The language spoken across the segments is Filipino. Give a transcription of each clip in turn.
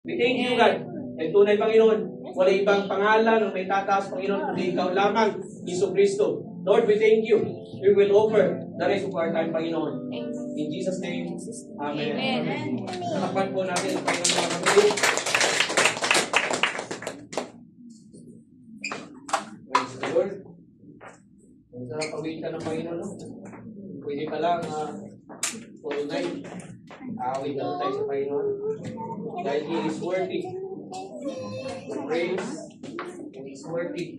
We thank you, God. Ay tunay, Panginoon, wala ibang pangalan na may tataas, Panginoon, kundi ikaw lamang, Iso Kristo. Lord, we thank you. We will offer the rest of our time, Panginoon. In Jesus' name, Amen. Amen. Nakapag po natin ang Panginoon mga kapatid. Praise the Lord. Ang sarap pawitan ng Panginoon, no? Pwede pa lang, all night, awit na tayo sa Panginoon. Dahil He is worthy to praise, and He is worthy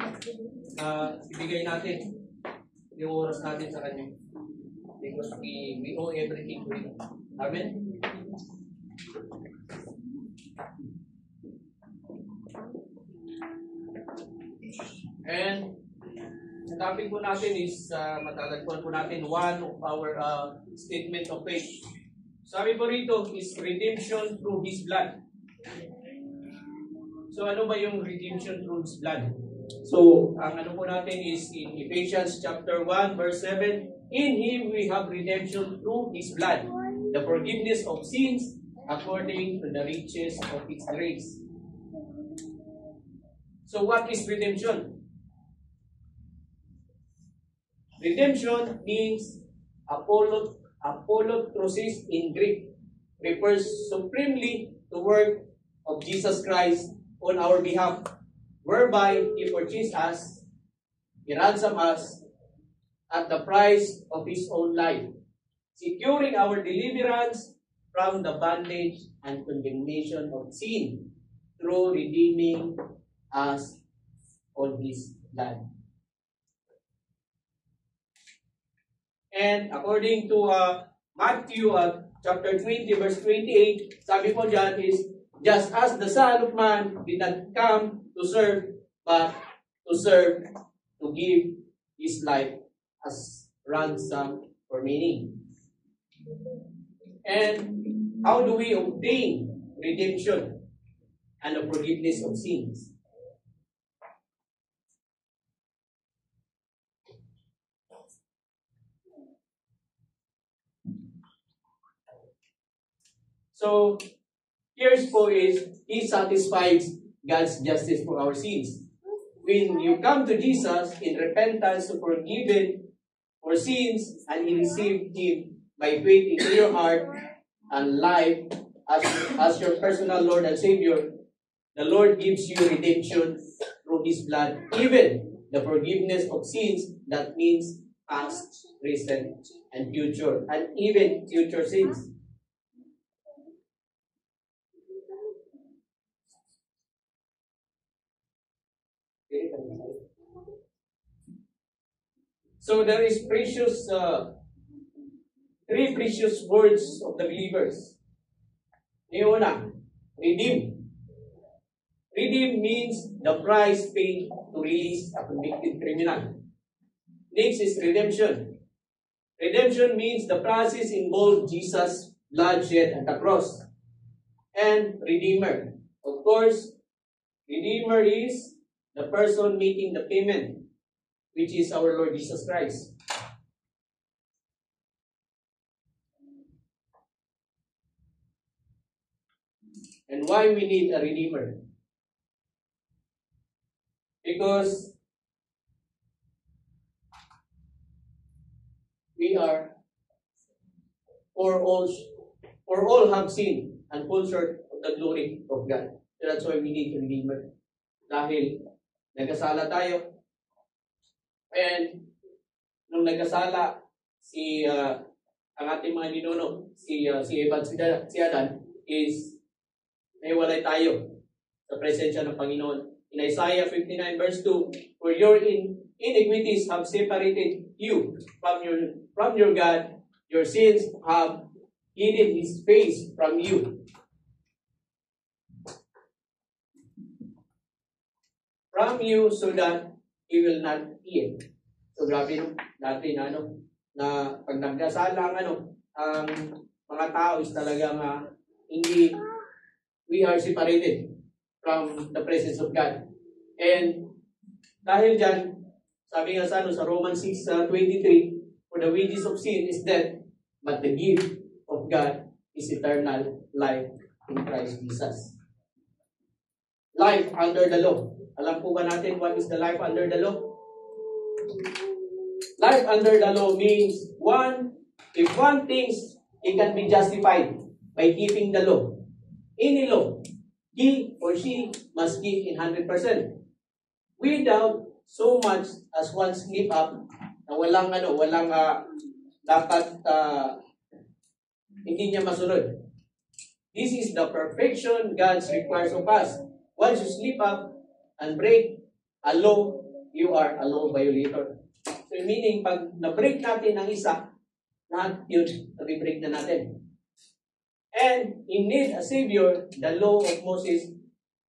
na ibigay natin yung oras natin sa Kanya. Because we owe everything to Him. Amen? And the topic po natin is, matatagpuan po natin one of our statement of faith. Sabi po rito is redemption through His blood. So ano ba yung redemption through His blood? So ang ano po natin is in Ephesians chapter 1 verse 7, in Him we have redemption through His blood, the forgiveness of sins according to the riches of His grace. So what is redemption? Redemption means apollotrosis in Greek, refers supremely to work of Jesus Christ on our behalf, whereby He purchased us, He ransomed us at the price of His own life, securing our deliverance from the bondage and condemnation of sin through redeeming us on His blood. And according to Matthew chapter 20 verse 28, sabi po dyan is, just as the Son of Man did not come to serve, but to serve, to give His life as ransom for many. And how do we obtain redemption and the forgiveness of sins? So, here's po is, He satisfies God's justice for our sins. When you come to Jesus in repentance to forgiven for sins, and He received Him by faith into your heart and life as your personal Lord and Savior, the Lord gives you redemption through His blood, even the forgiveness of sins, that means past, present, and future, and even future sins. So there is three precious words of the believers. Una, redeem. Redeem means the price paid to release a convicted criminal. Next is redemption. Redemption means the process involved Jesus' blood shed at the cross. And redeemer. Of course, redeemer is the person making the payment, which is our Lord Jesus Christ. And why we need a redeemer? Because we are, for all have sinned and fall short of the glory of God. So that's why we need a redeemer. Dahil nagkasala tayo. And nung nagkasala ang ating mga ninuno, si Evan, si Adan, is naiwalay tayo sa presensya ng Panginoon. In Isaiah 59 verse 2, for your iniquities have separated you from your God, your sins have hidden His face from you. From you, so that He will not hear. So grabe no, dati na pag nagkasala ang mga tao is talagang hindi, we are separated from the presence of God. And dahil dyan, sabi nga sa Romans 6:23, for the wages of sin is death, but the gift of God is eternal life in Christ Jesus. life under the law. Alam po ba natin what is the life under the law? Life under the law means if one thinks he can be justified by keeping the law, any law, he or she must keep in 100%. Without so much as one slip up na walang dapat hindi niya masunod. This is the perfection God requires of us. Once you slip up and break a law, you are a law violator. So meaning, pag na-break natin ang isa, lahat yun, na-break na natin. And in need a Savior, the law of Moses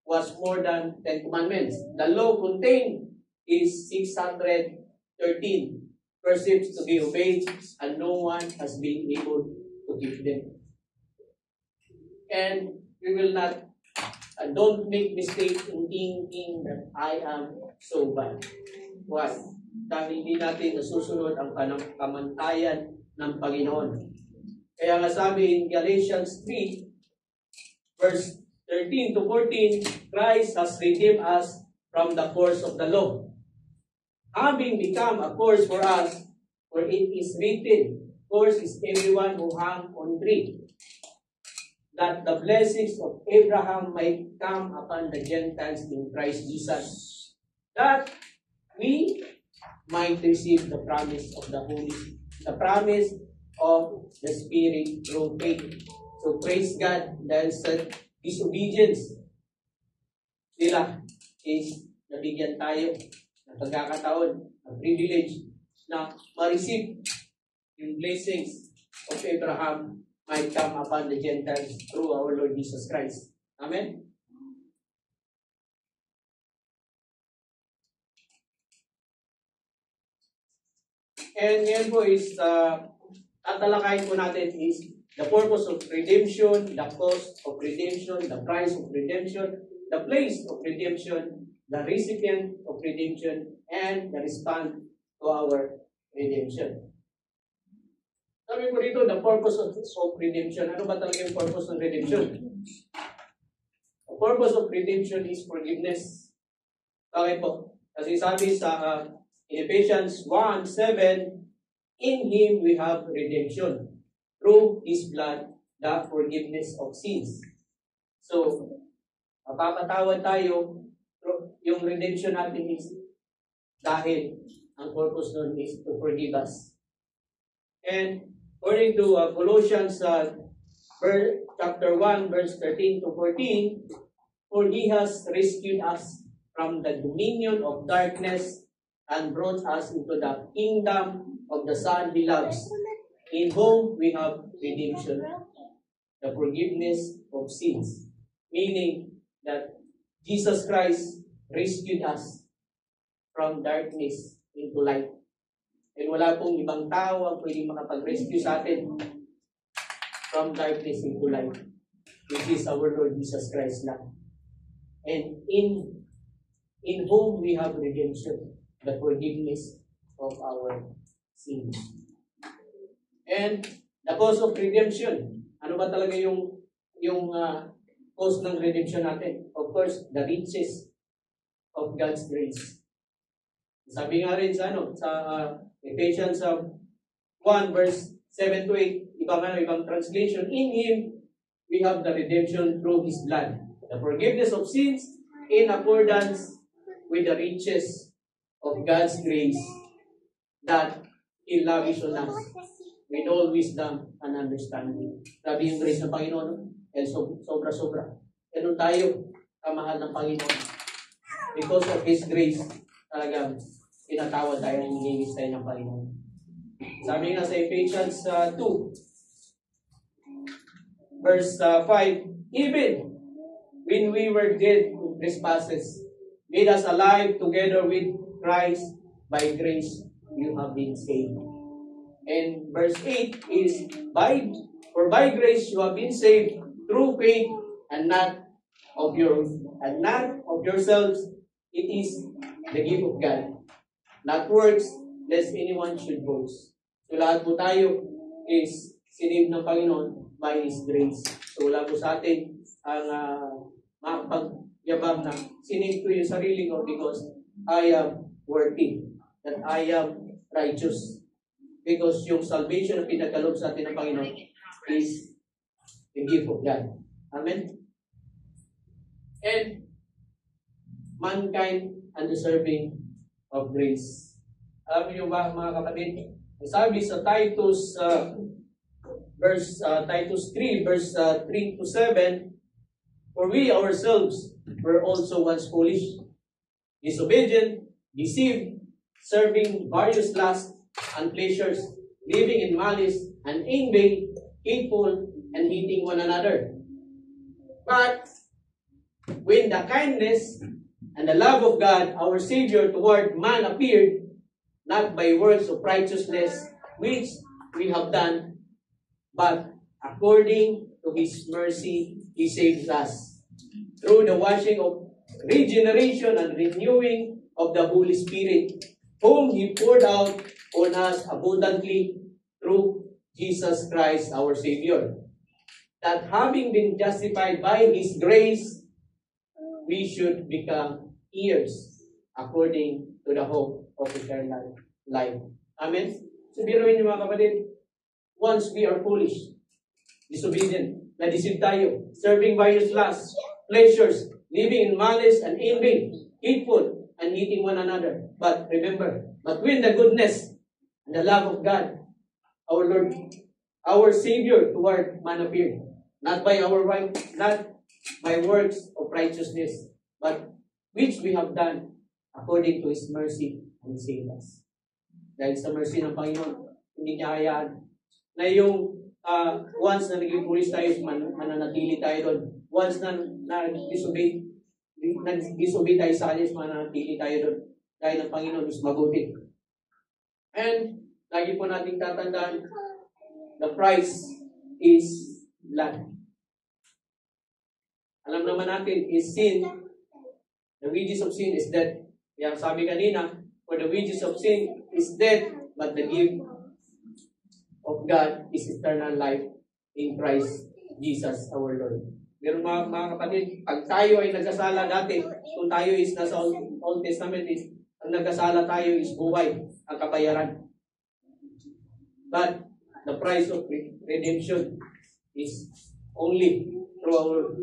was more than 10 commandments. The law contained is 613 precepts to be obeyed, and no one has been able to keep them. And we will not, don't make mistake in thinking that I am so bad. Why? Dahil hindi natin nasusunod ang kamantayan ng Panginoon. Kaya nga sabi in Galatians 3, verse 13 to 14, Christ has redeemed us from the curse of the law, having become a curse for us, for it is written, curse is everyone who hung on tree, that the blessings of Abraham might come upon the Gentiles in Christ Jesus, that we might receive the promise of the promise of the Spirit through faith. So praise God dahil sa disobedience nila is nabigyan tayo ng pagkakataon, ng privilege na ma-receive yung blessings of Abraham might come upon the Gentiles through our Lord Jesus Christ. Amen? And yan po is, tatalakayin po natin is the purpose of redemption, the cost of redemption, the price of redemption, the place of redemption, the recipient of redemption, and the response to our redemption. Sabi po dito, the purpose of redemption. Ano ba talaga yung purpose ng redemption? The purpose of redemption is forgiveness. Bakit po? Kasi sabi sa in Ephesians 1:7, in Him we have redemption, through His blood, the forgiveness of sins. So, mapapatawad tayo, yung redemption natin is dahil ang purpose nun is to forgive us. And according to Colossians chapter 1, verse 13 to 14, for He has rescued us from the dominion of darkness and brought us into the kingdom of the Son He loves, in whom we have redemption, the forgiveness of sins. Meaning that Jesus Christ rescued us from darkness into light. And wala pong ibang tao ang pwedeng makapag-rescue sa atin from darkness into light, which is our Lord Jesus Christ lang. And in whom we have redemption, the forgiveness of our sins. And the cause of redemption. Ano ba talaga yung cause ng redemption natin? Of course, the riches of God's grace. Sabi nga rin sa Ephesians 1 verse 7 to 8, ibang translation, in Him we have the redemption through His blood, the forgiveness of sins in accordance with the riches of God's grace that He lavished on us with all wisdom and understanding. Sabi yung grace ng Panginoon, sobra-sobra. Ganun tayo, kamahal ng Panginoon. Because of His grace, talagang tinatawad tayo ng hinihilis tayo ng Panginoon. Sabi nga sa Ephesians 2, verse 5, even when we were dead in trespasses, made us alive together with Christ, by grace you have been saved. And verse 8 is, for by grace you have been saved through faith, and not of yourselves. It is the gift of God, not works, lest anyone should boast. So lahat po tayo is sinave ng Panginoon by His grace. So wala po sa atin ang makapag above na sinave ko yung sarili ko because I am worthy, that I am righteous. Because yung salvation na pinagkaloob sa atin ng Panginoon is the gift of God. Amen? And mankind undeserving of grace. Alam niyo ba mga kapatid? Sabi sa Titus Titus 3 verse 3 to 7, for we ourselves were also once foolish, disobedient, deceived, serving various lusts and pleasures, living in malice and envy, hateful, and hating one another. But when the kindness and the love of God, our Savior, toward man appeared, not by works of righteousness which we have done, but according to His mercy, He saved us through the washing of regeneration and renewing of the Holy Spirit, whom He poured out on us abundantly through Jesus Christ our Savior, that having been justified by His grace, we should become heirs according to the hope of eternal life. Amen? So, biruin niyo mga kapatid, once we are foolish, disobedient, na-deceive tayo, serving various lusts, pleasures, living in malice and envy, hateful, and hating one another. But remember, but when the goodness and the love of God, our Lord, our Savior toward man appeared, not by works of righteousness, but which we have done according to His mercy, and He saved us. Dahil sa mercy ng Panginoon, hindi niya hayaan na yung once na naging foolish tayo, mananatili tayo doon. Once na nag-disobey tayo sa Kanya, mananatili tayo doon. Dahil ang Panginoon is mabuti. And lagi po nating tatandaan, the price is blood. Alam naman natin, is sin. The wages of sin is death. Kaya sabi kanina, for the wages of sin is death, but the gift of God is eternal life in Christ Jesus our Lord. Pero mga kapatid, pag tayo ay nagkasala dati, kung tayo is nasa Old Testament, ang nagkasala tayo is buhay, ang kabayaran. But the price of redemption is only through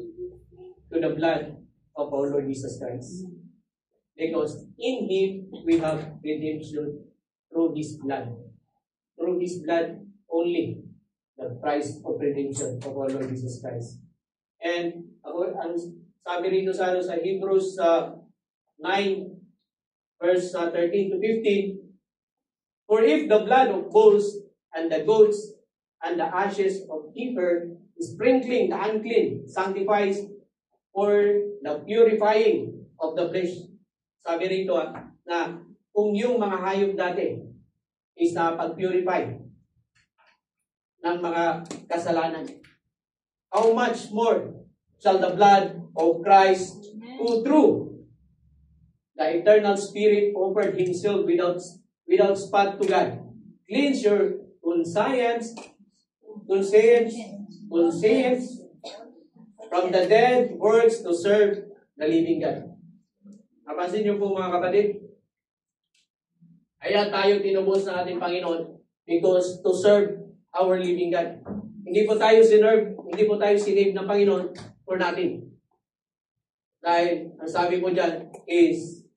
the blood of our Lord Jesus Christ. Because in Him we have redemption through His blood. Through His blood only, the price of redemption of our Lord Jesus Christ. And ang sabi rito sa Hebrews 9 verse 13 to 15, for if the blood of bulls and the goats and the ashes of heifer sprinkling the unclean sanctifies for the purifying of the flesh. Sabi rito na kung yung mga hayop dati is pag-purify ng mga kasalanan, how much more shall the blood of Christ, who through the eternal Spirit offered Himself without spot to God, cleanse your conscience from the dead works to serve the living God. Napansin niyo po mga kapatid? Kaya tayo tinubos ng ating Panginoon because to serve our living God. Hindi po tayo sinave ng Panginoon for nothing. Dahil ang sabi ko dyan is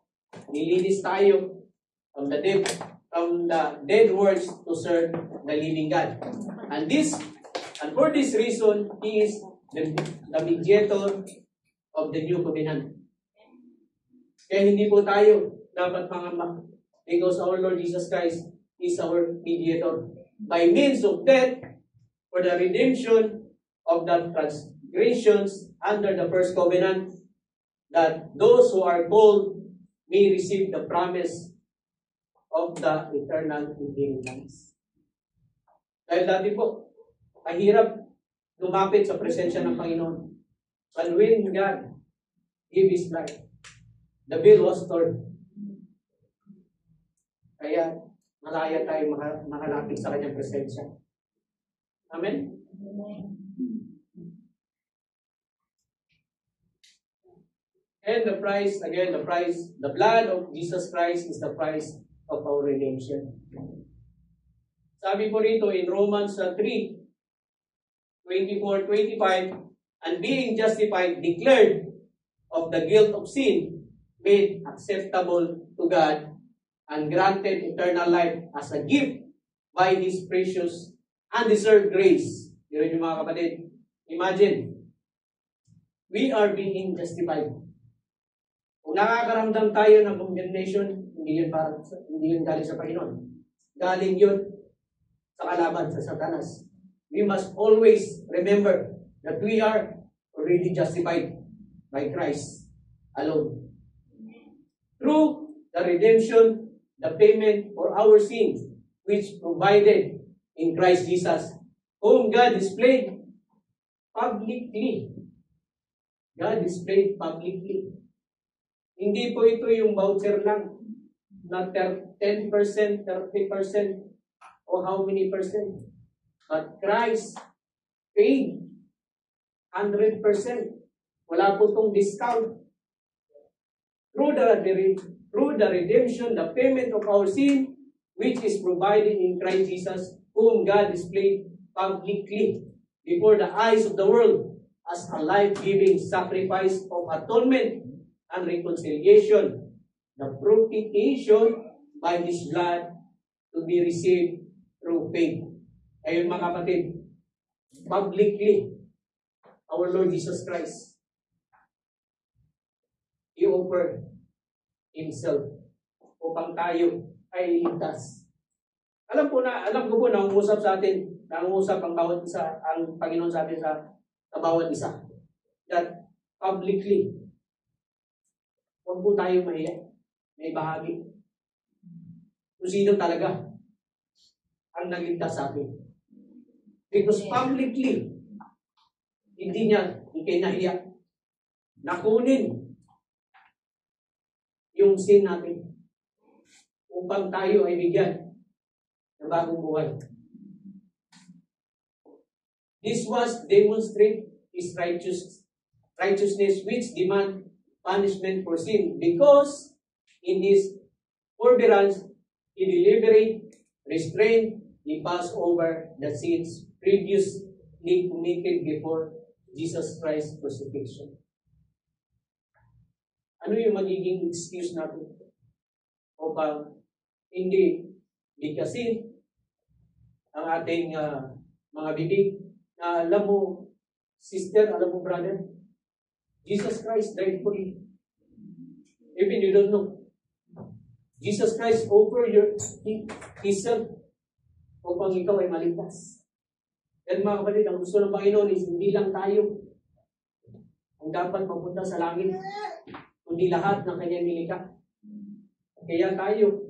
nilinis tayo from the dead works to serve the living God. And for this reason, He is the mediator of the new covenant. Kaya hindi po tayo dapat mangamba because our Lord Jesus Christ is our mediator. By means of death, for the redemption of the transgressions under the first covenant, that those who are called may receive the promise of the eternal inheritance. Dahil dati po, mahirap lumapit sa presensya ng Panginoon. But when God gave His life, the veil was torn. Kaya malaya tayo makalapit sa Kanyang presensya. Amen? And the price, again, the blood of Jesus Christ is the price of our redemption. Sabi po rito in Romans 3:24-25, and being justified, declared of the guilt of sin, made acceptable to God, and granted eternal life as a gift by His precious, undeserved grace. Yun yung mga kapatid. Imagine, we are being justified. Kung nakakaramdam tayo ng condemnation, hindi yun galing sa Panginoon. Galing yun sa kalaban, sa Satanas. We must always remember that we are already justified by Christ alone. Through the redemption, the payment for our sins, which provided in Christ Jesus, whom God displayed publicly. God displayed publicly. Hindi po ito yung voucher lang na 10%, 30%, or how many percent. But Christ paid 100%. Wala po itong discount. Through the redemption, the payment of our sin, which is provided in Christ Jesus, whom God displayed publicly before the eyes of the world as a life-giving sacrifice of atonement and reconciliation, the propitiation by His blood to be received through faith. Ayun mga kapatid, publicly, our Lord Jesus Christ, He offered Himself upang tayo ay iligtas. Alam ko po na nangungusap sa atin, nangungusap ang bawat isa, ang Panginoon sa atin sa bawat isa. That publicly, huwag po tayo mahiya, may bahagi. Kung sino talaga ang nagligtas sa atin. Because publicly, hindi niya ikinahiya na kunin yung sin natin upang tayo ay bigyan ng bagong buhay. This was demonstrate His righteousness which demand punishment for sin, because in His forbearance He deliberate, restrained, He passed over the sins previously committed before Jesus Christ's crucifixion. Ano yung magiging excuse natin upang hindi bigkasin ang ating mga bibig na alam mo, sister, alam mo, brother, Jesus Christ died for you. Even you don't know. Jesus Christ offered Himself upang ikaw ay maligtas. At mga kapatid, ang gusto ng Panginoon is hindi lang tayo ang dapat mapunta sa langit, kundi lahat ng kanyang nilikha. Kaya tayo,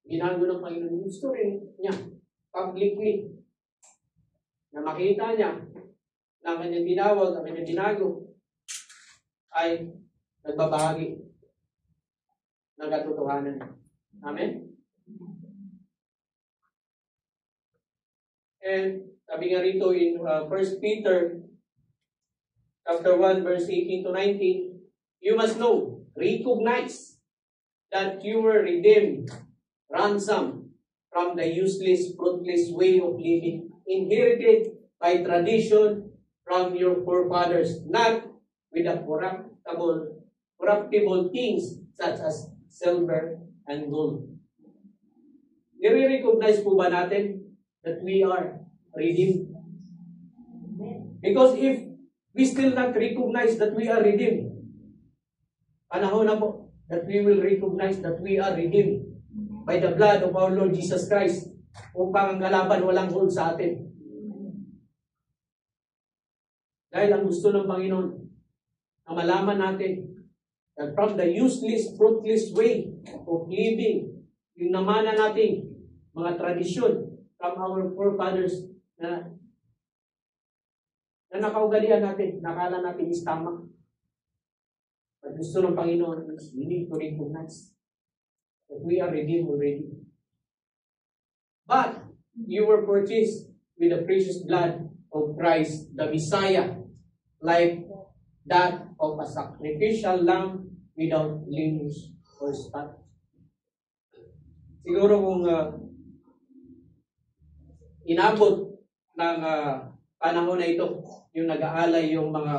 binago ng Panginoon. Gusto rin niya, publicly, na makita niya na kanyang tinawag, ang kanyang binago, ay nagbabahagi ng katotohanan. Amen? And sabi nga rito in 1 Peter chapter 1 verse 18 to 19, you must know, recognize that you were redeemed, ransomed from the useless, fruitless way of living, inherited by tradition from your forefathers, not with the corruptible things such as silver and gold. Nire-recognize po ba natin that we are redeemed? Because if we still not recognize that we are redeemed, panahon na po that we will recognize that we are redeemed by the blood of our Lord Jesus Christ, upang ang kalaban walang hold sa atin. Dahil ang gusto ng Panginoon na malaman natin that from the useless, fruitless way of living, yung namana nating mga tradisyon from our forefathers na nakaugalian natin, nakala natin is tama. At gusto ng Panginoon is we need to recognize that we are redeemed already. But you were purchased with the precious blood of Christ, the Messiah, like that of a sacrificial lamb without blemish or spot. Siguro kung inabot ng panahon na ito, yung nag-aalay yung mga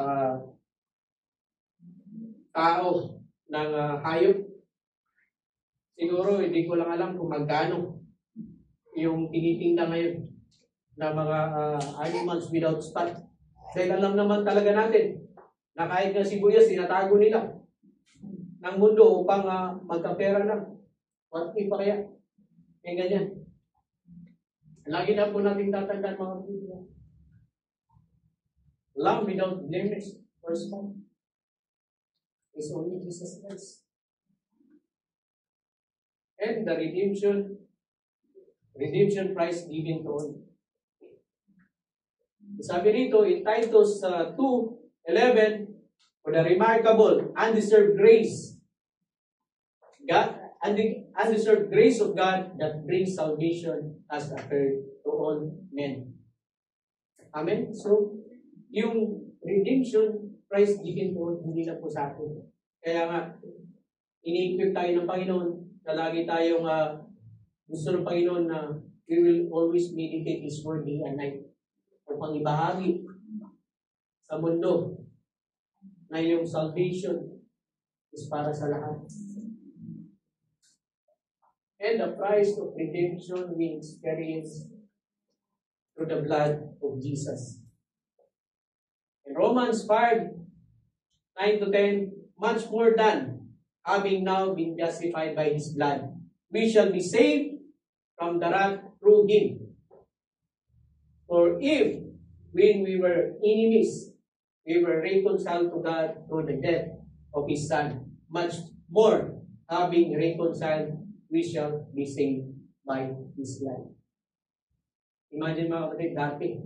tao ng hayop, siguro hindi ko lang alam kung magkano yung tinitinda ngayon na mga animals without spot. Dahil alam naman talaga natin na kahit nga sibuyas, tinatago nila ng mundo upang magkapera lang. What if pa kaya? Eh ganyan. Lagi na po natin tatandaan mga Biblia. Lamb without blemish or spot is only Jesus Christ. And the redemption price given to all. Sabi rito in Titus 2:11, for the remarkable, undeserved grace, God, and the undeserved grace of God that brings salvation has occurred to all men. Amen? So, yung redemption price given to all, hindi na po sa atin. Kaya nga, ini-equip tayo ng Panginoon na lagi tayong gusto ng Panginoon na we will always meditate His Word day and night upang ibahagi sa mundo na yung salvation is para sa lahat. And the price of redemption we experience through the blood of Jesus. In Romans 5:9-10, much more than having now been justified by His blood, we shall be saved from the wrath through Him. For if, when we were enemies, we were reconciled to God through the death of His Son, much more, having reconciled, we shall be saved by His blood. Imagine mga kapatid, dati,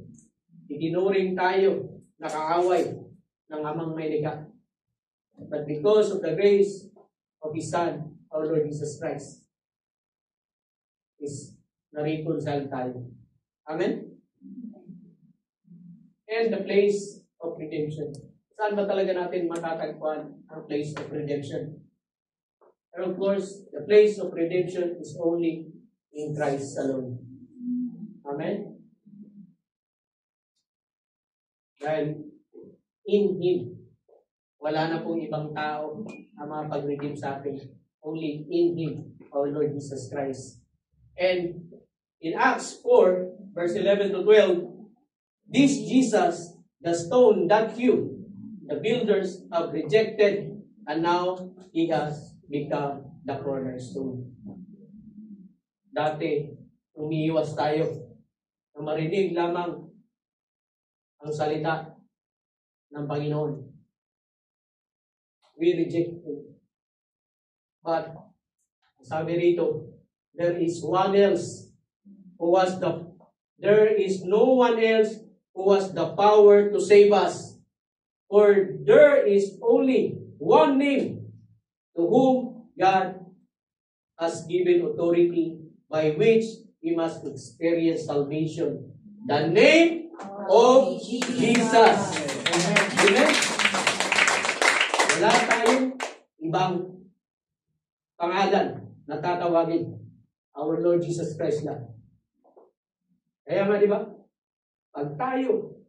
itinuring tayo na kaaway ng amang may likha. But because of the grace of His Son, our Lord Jesus Christ, is na-reconcile tayo. Amen? And the place of redemption. Saan ba talaga natin matatagpuan ang place of redemption? And of course, the place of redemption is only in Christ alone. Amen? Dahil in Him, wala na pong ibang tao na makapag-redeem sa atin. Only in Him, our Lord Jesus Christ. And in Acts 4, verse 11-12, this Jesus, the stone that the builders have rejected, and now He has become the cornerstone. Dati, umiiwas tayo na marinig lamang ang salita ng Panginoon. We reject Him. But, sabi rito, there is no one else who has the power to save us. For there is only one name to whom God has given authority by which we must experience salvation. The name of Jesus. Amen? Wala tayong ibang pangalan na tatawagin. Our Lord Jesus Christ lang. Kaya nga, di ba? Pag tayo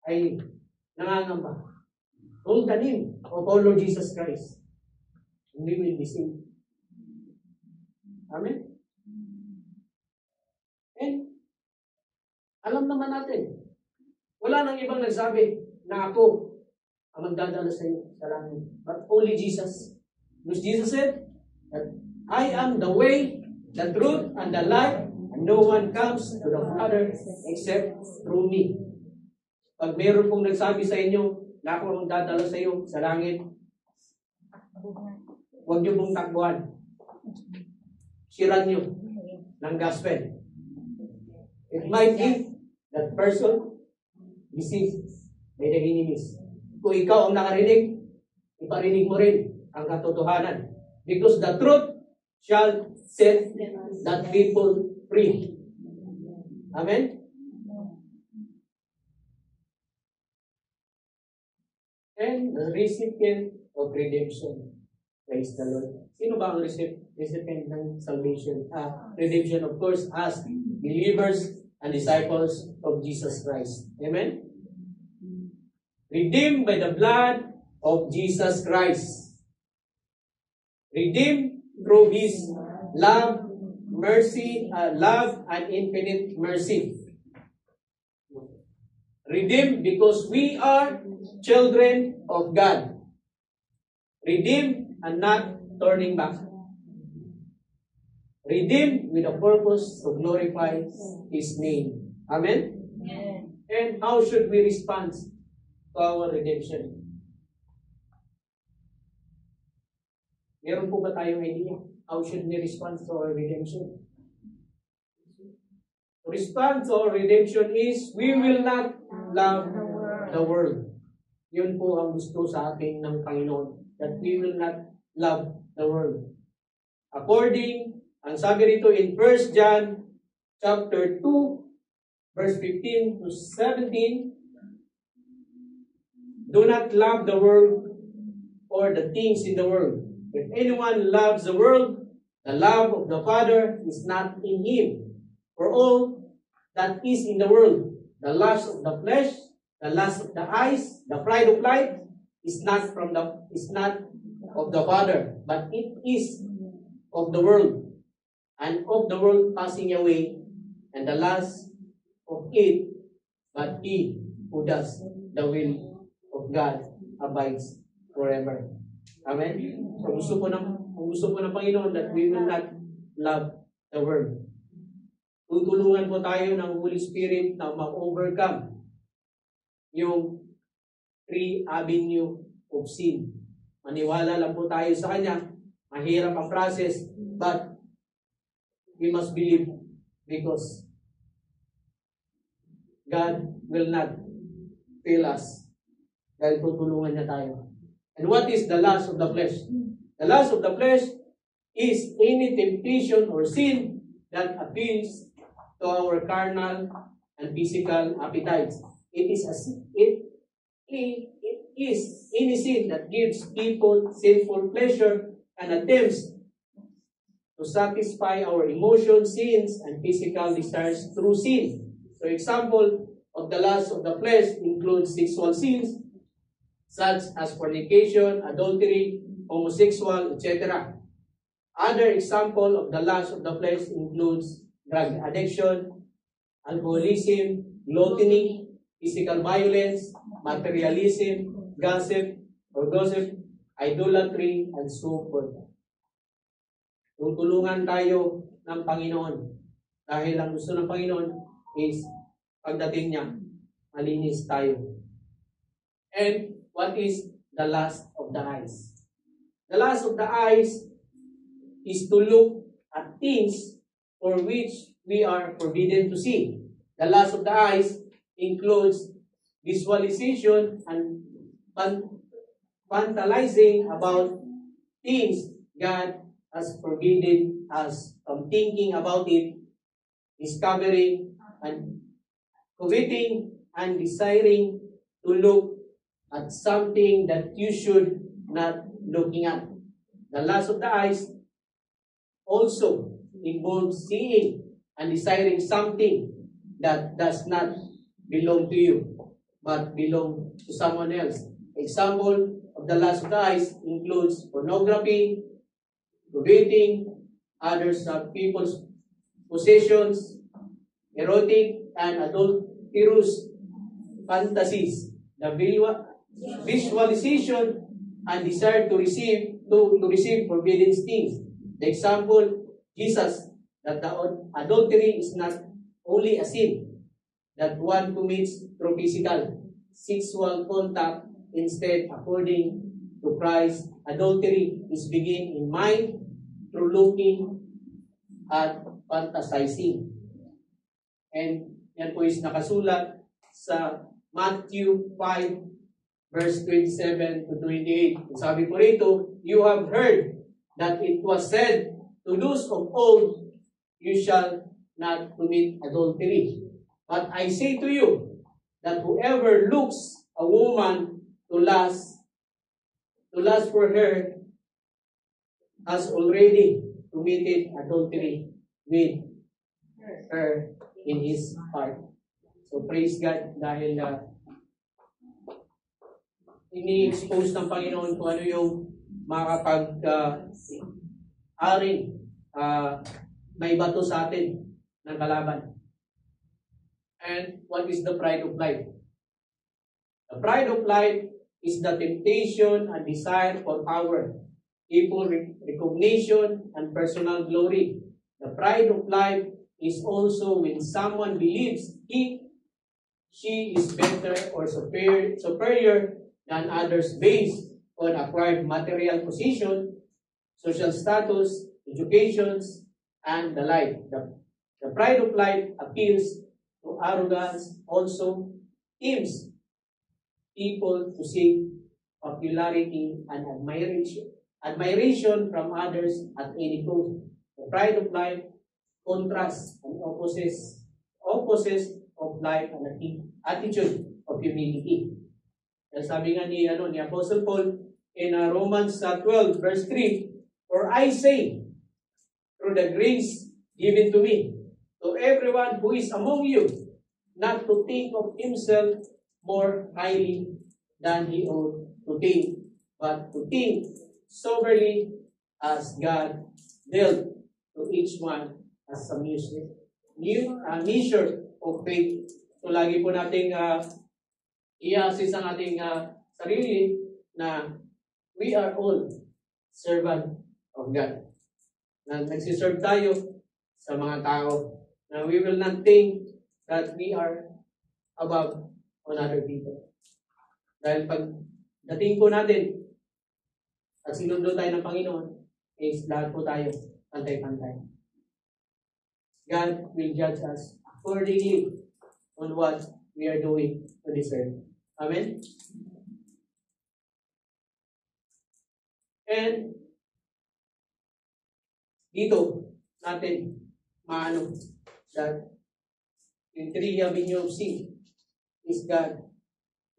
ay nangangamba, hold the name of our Lord Jesus Christ, and we will be saved. Amen? And, alam naman natin, wala nang ibang nagsabi na ako ang magdadala sa iyo sa langit, but only Jesus. Because Jesus said that I am the way, the truth, and the life, and no one comes to the Father except through me. Pag meron pong nagsabi sa inyo na ako ang dadala sa iyo sa langit, huwag niyo pong takbuhan. Siran niyo ng gospel. It might be that person deceived by the enemies. Kung ikaw ang nakarinig, iparinig mo rin ang katotohanan. Because the truth shall set that people free. Amen? and the recipient of redemption. Praise the Lord. Sino ba ang recipient ng salvation? Redemption, of course, as believers and disciples of Jesus Christ. Amen? Redeemed by the blood of Jesus Christ. Redeemed through His love, mercy, love and infinite mercy. Redeemed because we are children of God. Redeemed and not turning back. Redeemed with a purpose to glorify His name. Amen? Amen. And how should we respond to our redemption? Meron po ba tayong idea? How should we respond to our redemption? To respond to our redemption is, we will not love the world. Yun po ang gusto sa atin ng Panginoon. That we will not love the world. According, ang sabi rito in 1 John chapter 2, verse 15 to 17, do not love the world or the things in the world. If anyone loves the world, the love of the Father is not in him. For all that is in the world, the lust of the flesh, the lust of the eyes, the pride of life, is not of the Father, but it is of the world, and of the world passing away, and the lust of it, but he who does the will of God abides forever. Amen? So gusto po ng Panginoon that we will not love the world. Tutulungan po tayo ng Holy Spirit na ma-overcome yung three avenue of sin. Maniwala lang po tayo sa Kanya. Mahirap ang process, but we must believe because God will not fail us dahil tutulungan niya tayo. And what is the lust of the flesh? The lust of the flesh is any temptation or sin that appeals to our carnal and physical appetites. It is any sin that gives people sinful pleasure and attempts to satisfy our emotions, sins, and physical desires through sin. So example of the lust of the flesh includes sexual sins, such as fornication, adultery, homosexual, etc. Other example of the lust of the flesh includes drug addiction, alcoholism, gluttony, physical violence, materialism, gossip, idolatry, and so forth. Tutulungan tayo ng Panginoon dahil ang gusto ng Panginoon is pagdating niya, malinis tayo. And what is the lust of the eyes? The lust of the eyes is to look at things for which we are forbidden to see. The lust of the eyes includes visualization and fantasizing about things God has forbidden us from thinking about it, discovering and coveting and desiring to look at something that you should not looking at. The lust of the eyes also involves seeing and desiring something that does not belong to you, but belong to someone else. Example of the lust of the eyes includes pornography, coveting others of people's possessions, erotic and adulterous fantasies, the visualization and desire to receive forbidden things. The example, Jesus, that the adultery is not only a sin that one commits through physical, sexual contact. Instead, according to Christ, adultery is begin in mind through looking at fantasizing. And yan po is nakasulat sa Matthew 5, verse 27 to 28. Sabi po rito, you have heard that it was said to those of old, you shall not commit adultery. But I say to you, that whoever looks a woman to lust for her has already committed adultery with her in his heart. So praise God dahil ini-expose ng Panginoon kung ano yung makapag-aring may bato sa atin ng kalaban. And what is the pride of life? The pride of life is the temptation and desire for power, people recognition, and personal glory. The pride of life is also when someone believes she is better or superior than others based on acquired material position, social status, educations, and the like. The pride of life appeals to arrogance, also tempts people to seek popularity and admiration from others at any cost. The pride of life contrasts and opposes of life and attitude of humility. Sabi nga ni Apostle Paul in Romans 12 verse 3, "For I say, through the grace given to me, to everyone who is among you, not to think of himself more highly than he ought to think, but to think soberly as God dealt to each one as a measure of faith." So lagi po nating i-assist ang ating sarili na we are all servant of God. Na nagsiserve tayo sa mga tao. Na we will not think that we are above on other people. Dahil pag dating po natin at sinundo tayo ng Panginoon, is lahat po tayo pantay-pantay. God will judge us accordingly on what we are doing to this earth. Amen? And dito natin maano that yung three avenue of sin is God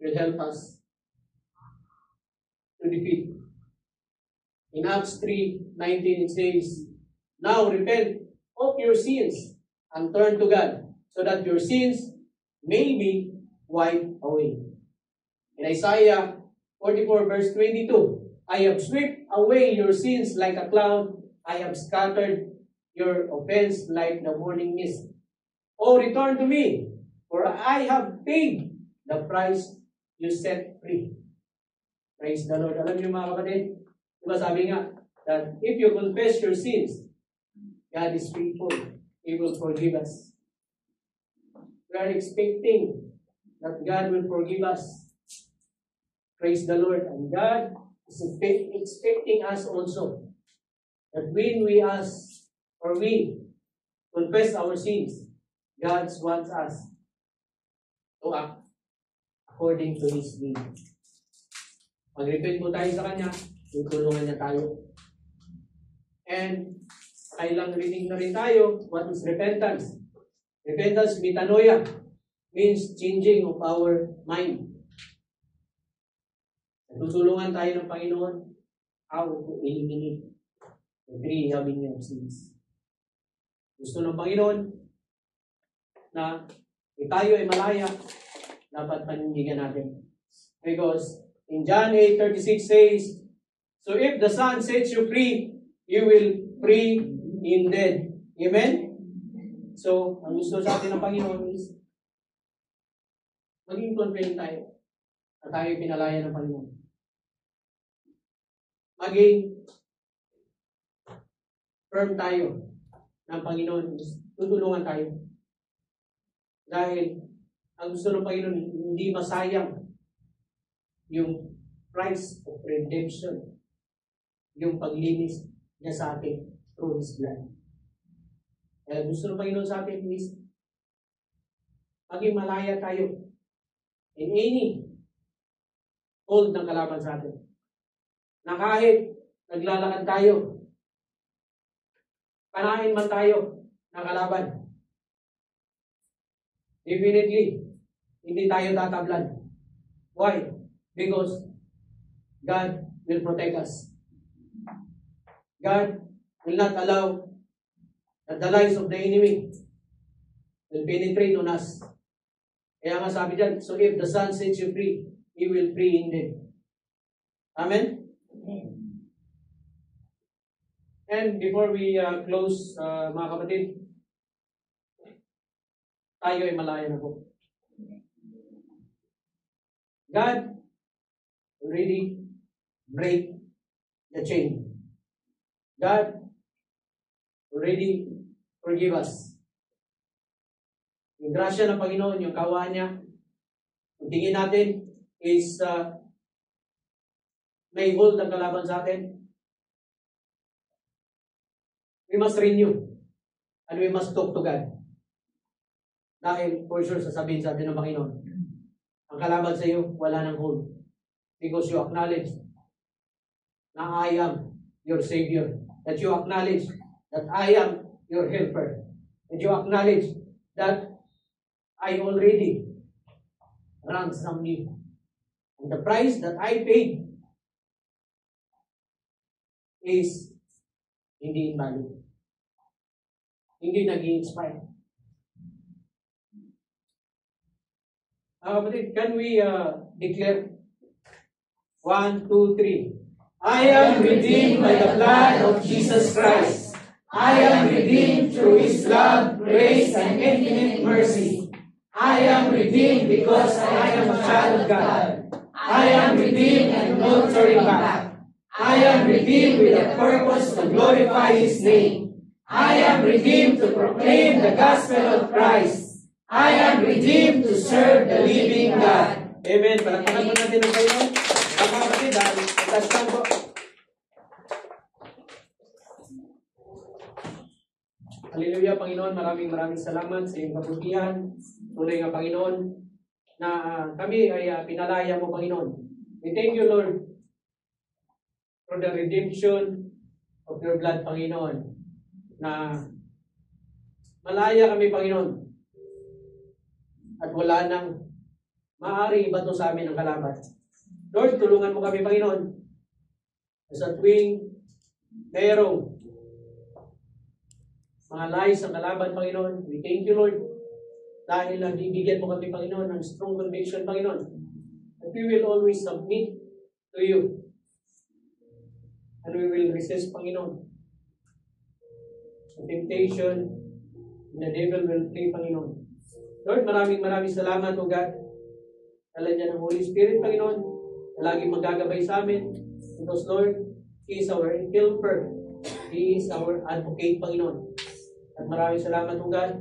will help us to defeat. In Acts 3:19 it says, "Now repent of your sins and turn to God, so that your sins may be wiped away." In Isaiah 44 verse 22, "I have swept away your sins like a cloud. I have scattered your offense like the morning mist. Oh, return to me, for I have paid the price you set free." Praise the Lord. Alam niyo mga kapatid, diba sabi nga, that if you confess your sins, God is faithful. He will forgive us. We are expecting that God will forgive us. Praise the Lord. And God is expecting us also that when we ask or we confess our sins, God wants us to act according to His will. Mag-repent po tayo sa Kanya, tutulungan niya tayo. And kailang reading na rin tayo, what is repentance? Repentance, metanoia, means changing of our mind. Tutulungan tayo ng Panginoon how to eliminate the three having of sins. Gusto ng Panginoon na tayo ay malaya, dapat panindigan natin. Because in John 8:36 says, "So if the Son sets you free, you will free indeed." Amen? So, ang gusto sa atin ng Panginoon is maging confident tayo at tayo pinalaya ng Panginoon. Maging firm tayo ng Panginoon. Tutulungan tayo. Dahil ang gusto ng Panginoon, hindi masayang yung price of redemption, yung paglinis niya sa atin through His blood. Kaya gusto ng Panginoon sa atin is maging malaya tayo in any hold ng kalaban sa atin. Na kahit naglalakad tayo, panahin man tayo ng kalaban, definitely, hindi tayo tatablan. Why? Because God will protect us. God will not allow that the lies of the enemy will penetrate on us. Kaya nga sabi dyan, so if the Son sets you free, He will free indeed. Amen? And before we close, mga kapatid, tayo ay malaya na po. God already break the chain. God already forgive us. Yung grasya ng Panginoon, yung kaawaan niya, ang tingin natin is may hold ang kalaban sa atin. We must renew and we must talk to God. Dahil for sure sasabihin sa atin ng Panginoon, ang kalaban sa iyo, wala nang hold. Because you acknowledge na I am your Savior. That you acknowledge that I am your helper. That you acknowledge that I already ransomed you. And the price that I paid is hindi invalid. Hindi nag-i-expire. Can we declare 1, 2, 3? I am redeemed by the blood of Jesus Christ. I am redeemed through His love, grace, and infinite mercy. I am redeemed because I am a child of God. I am redeemed and no turning back. I am redeemed with a purpose to glorify His name. I am redeemed to proclaim the gospel of Christ. I am redeemed to serve the living God. Amen. Palakpakan mo natin ang Panginoon. Mga kapatid, tastan po. Hallelujah, Panginoon. Maraming salamat sa iyong kabutihan. Tunay nga, Panginoon, na kami ay pinalaya mo, Panginoon. We thank you, Lord, for the redemption of your blood, Panginoon, na malaya kami, Panginoon, at wala nang maaari ibato sa amin ang kalaban. Lord, tulungan mo kami, Panginoon, sa tuwing mayroong mga lies ang kalaban, Panginoon. We thank you, Lord, dahil bibigyan mo kami, Panginoon, ng strong conviction, Panginoon, that we will always submit to you. And we will resist, Panginoon, the temptation, and the devil will flee, Panginoon. Lord, maraming salamat, O God. Dala dyan ng Holy Spirit, Panginoon, na lagi magagabay sa amin. Because, Lord, He is our helper. He is our advocate, Panginoon. At maraming salamat, O God,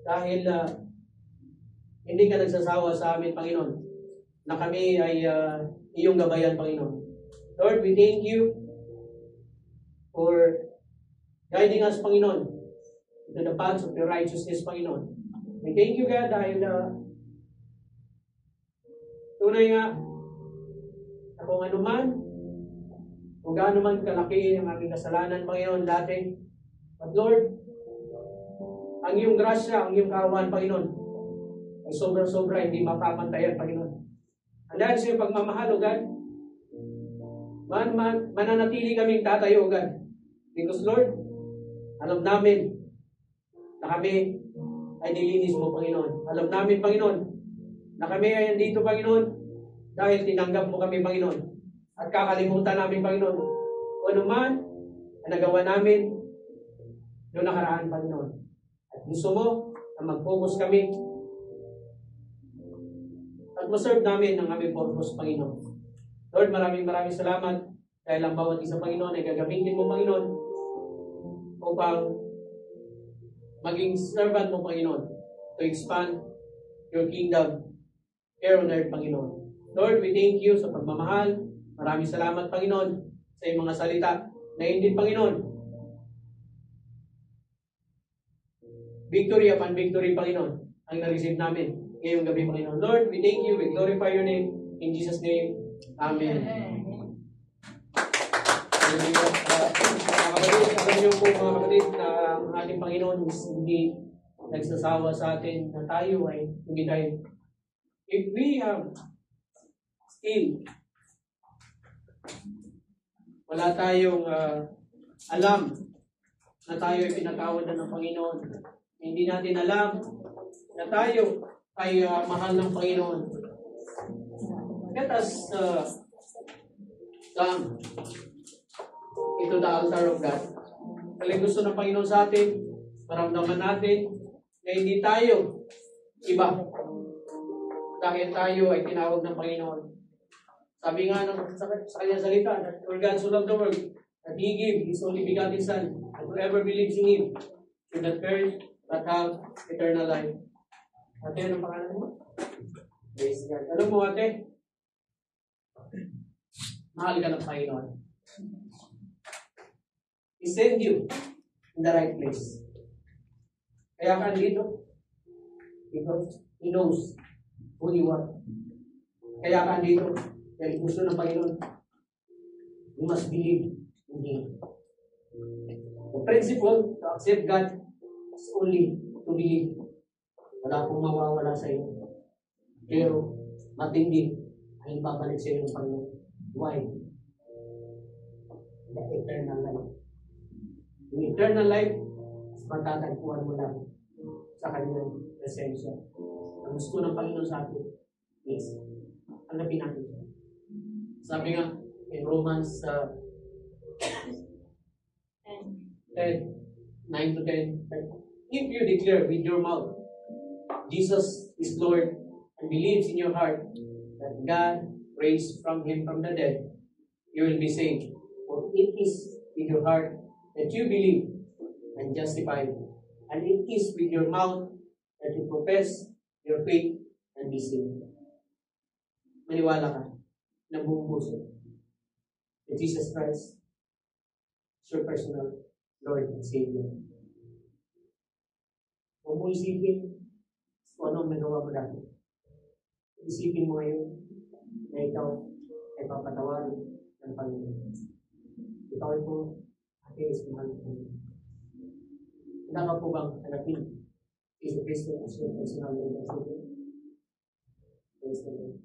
dahil hindi ka nagsasawa sa amin, Panginoon, na kami ay iyong gabayan, Panginoon. Lord, we thank you for guiding us, Panginoon, to the paths of your righteousness, Panginoon. We thank you, God, dahil tunay nga na kung ano man, kung gaano man kalaki ang aming kasalanan, Panginoon, dati. But Lord, ang iyong grasya, ang iyong kaawaan, Panginoon, ay sobra-sobra, hindi mapapantayan, Panginoon. And dahil sa iyong pagmamahal, O God, mananatili kaming tatayo, O God. Because Lord, alam namin na kami ay nilinis mo, Panginoon. Alam namin, Panginoon, na kami ay andito, Panginoon, dahil tinanggap mo kami, Panginoon. At kakalimutan namin, Panginoon, kung ano man na nagawa namin noong nakaraan, Panginoon. At gusto mo na mag-focus kami at maserve namin ang aming purpose, Panginoon. Lord, maraming salamat dahil ang bawat isa, Panginoon, ay gagamitin mo, Panginoon, upang maging servant mo, Panginoon, to expand your kingdom here on earth, Panginoon. Lord, we thank you sa pagmamahal. Maraming salamat, Panginoon, sa iyong mga salita na hindi, Panginoon, victory upon victory, Panginoon, ang na-receive namin ngayong gabi, Panginoon. Lord, we thank you. We glorify your name. In Jesus' name, Amen. Alam niyo po, mga kapatid, na ang ating Panginoon is hindi nagsasawa sa atin na tayo ay hindi tayo. If we have skill. Wala tayong alam na tayo ay pinatawadan ng Panginoon. Hindi natin alam na tayo ay mahal ng Panginoon. Let us come into the altar of God. Kung gusto ng Panginoon sa atin, maramdaman natin na hindi tayo iba. Dahil tayo ay tinawag ng Panginoon. Sabi nga sa kanyang salita, that for God so loved the world, that He gave His only begotten Son, and whoever believes in Him should not perish, but have eternal life. Ate, anong pangalan mo? Praise God. Alam mo, ate, mahal ka ng Panginoon. He sent you in the right place. Kaya ka dito, because He knows who you are. Kaya ka dito, dahil gusto ng Panginoon, you must believe in Him. The principle to accept God is only to believe. Wala akong mawawala sa iyo. Pero, matindi ay babalik sa iyo ng Panginoon. Why? The eternal life. Yung eternal life, matatagpuan mo lang sa kanyang presensya. Ang gusto ng Panginoon sa atin is, hanapin natin. Sabi nga, in Romans 10, 9 to 10, if you declare with your mouth, Jesus is Lord, and believes in your heart that God raised Him from the dead, you will be saved. For it is with your heart that you believe and justified, and it is with your mouth that you profess your faith and be saved. Maniwala ka na buong puso that Jesus Christ is your personal Lord and Savior. Huwag mo isipin kung ano ang nagawa mo dati. Isipin mo ngayon na ikaw ay papatawarin ng Panginoon. Ikaw ay po ating mahal ng Panginoon. Handa ka po bang hanapin Jesus Cristo as your personal Lord and Savior? Praise the Lord.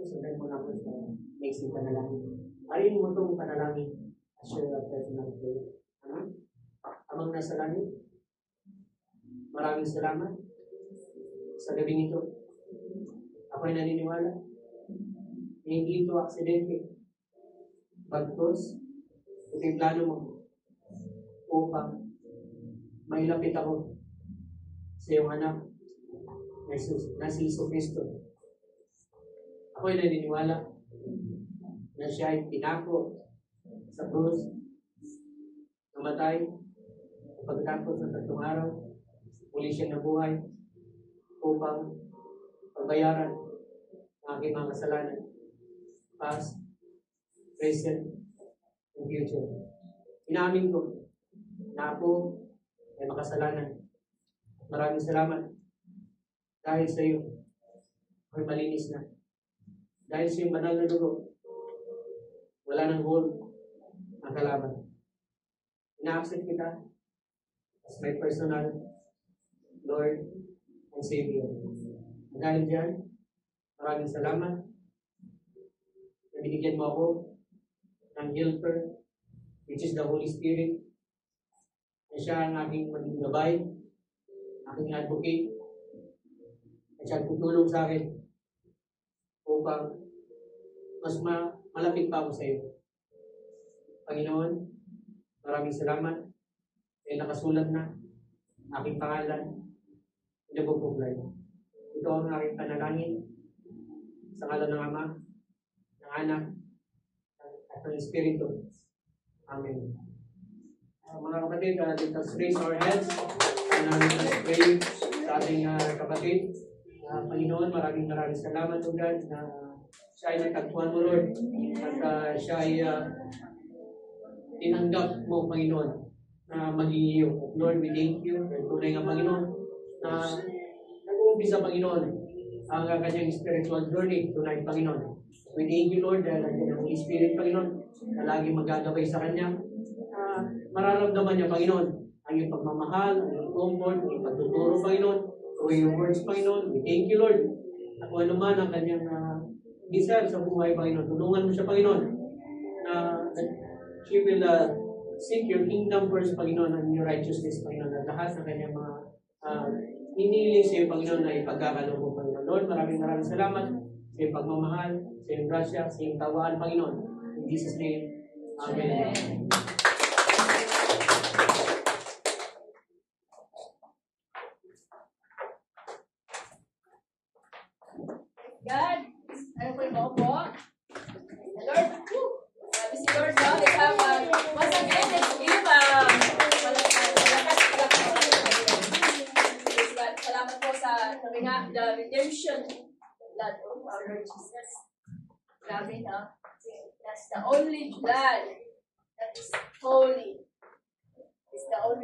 Sundan mo na po sa next na panalangin. Ariin mo itong panalangin as your personal prayer. Amang nasa langit, maraming salamat sa gabing ito. Ako'y naniniwala na hindi ito aksidente. Bagkus, ito yung plano mo upang mailapit ako sa iyong anak na si Iso Cristo. Ako'y naniniwala na siya ay pinako sa krus, namatay, pagkatapos ng 3 araw, muli siya nabuhay upang pagbayaran ang aking mga kasalanan, past, present, and future. Inamin ko na ako ay makasalanan. Maraming salamat dahil sa iyo ay malinis na. Dahil sa iyong banal na dugo, wala nang hold ang kalaban. Ina-accept kita as my personal Lord and Savior. Dahil dyan, maraming salamat na binigyan mo ako ng helper, which is the Holy Spirit, na siya ang aking maging gabay, aking advocate, at siya tutulong sa akin upang mas malapit pa ako sa iyo. Panginoon, maraming salamat dahil nakasulat na aking pangalan in the book of life. Ito ang aking panalangin sa ngalan ng Ama, ng Anak, at ng Espiritu. Amen. Mga kapatid, let us raise our hands and let us pray sa ating kapatid. Panginoon, maraming salamat, O God, na siya ay natagpuan mo, Lord, at siya ay tinanggap mo, Panginoon, na maging iyo. Lord, we thank you. Tunay nga, Panginoon, na nag-uumpisa, Panginoon, ang kanyang spiritual journey tonight, Panginoon. We thank you, Lord, dahil ang Holy Spirit, Panginoon, na lagi magagabay sa kanya. Mararamdaman niya, Panginoon, ang iyong pagmamahal, ang iyong comfort, ang iyong pagtuturo, Panginoon, through your words, Panginoon. We thank you, Lord. At kung ano man ang kanyang gisal sa buhay, Panginoon. Tulungan mo siya, Panginoon, na she will seek your kingdom first, Panginoon, and your righteousness, Panginoon, at lahat ng kanyang mga hinili sa iyo, Panginoon, na ipagkakalo mo, Panginoon. Lord, maraming salamat sa iyong pagmamahal, sa iyong grasya, sa iyong tawaan, Panginoon. In Jesus' name, Amen. God, ano po yung maupo? Lord, sabi si Lord, no? Let's have once again, let's give salamat po sa sabi nga, the redemption blood of our Lord Jesus. Grabe, no? That's the only blood that is holy. It's the only